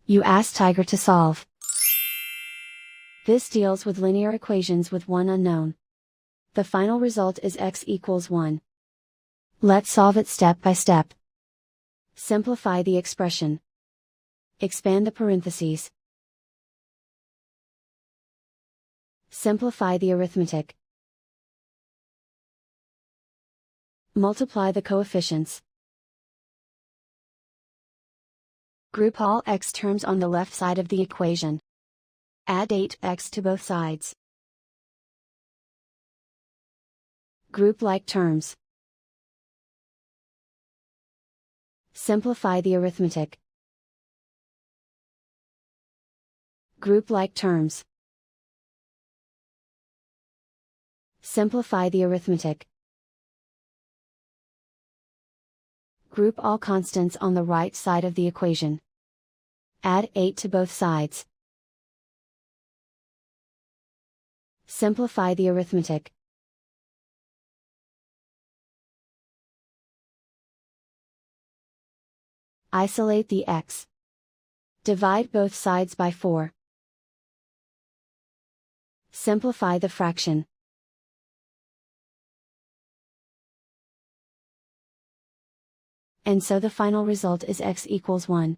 You ask Tiger to solve. This deals with linear equations with one unknown. The final result is x equals 1. Let's solve it step by step. Simplify the expression. Expand the parentheses. Simplify the arithmetic. Multiply the coefficients. Group all x terms on the left side of the equation. Add 8x to both sides. Group like terms. Simplify the arithmetic. Group like terms. Simplify the arithmetic. Group all constants on the right side of the equation. Add 8 to both sides. Simplify the arithmetic. Isolate the x. Divide both sides by 4. Simplify the fraction. And so the final result is x equals 1.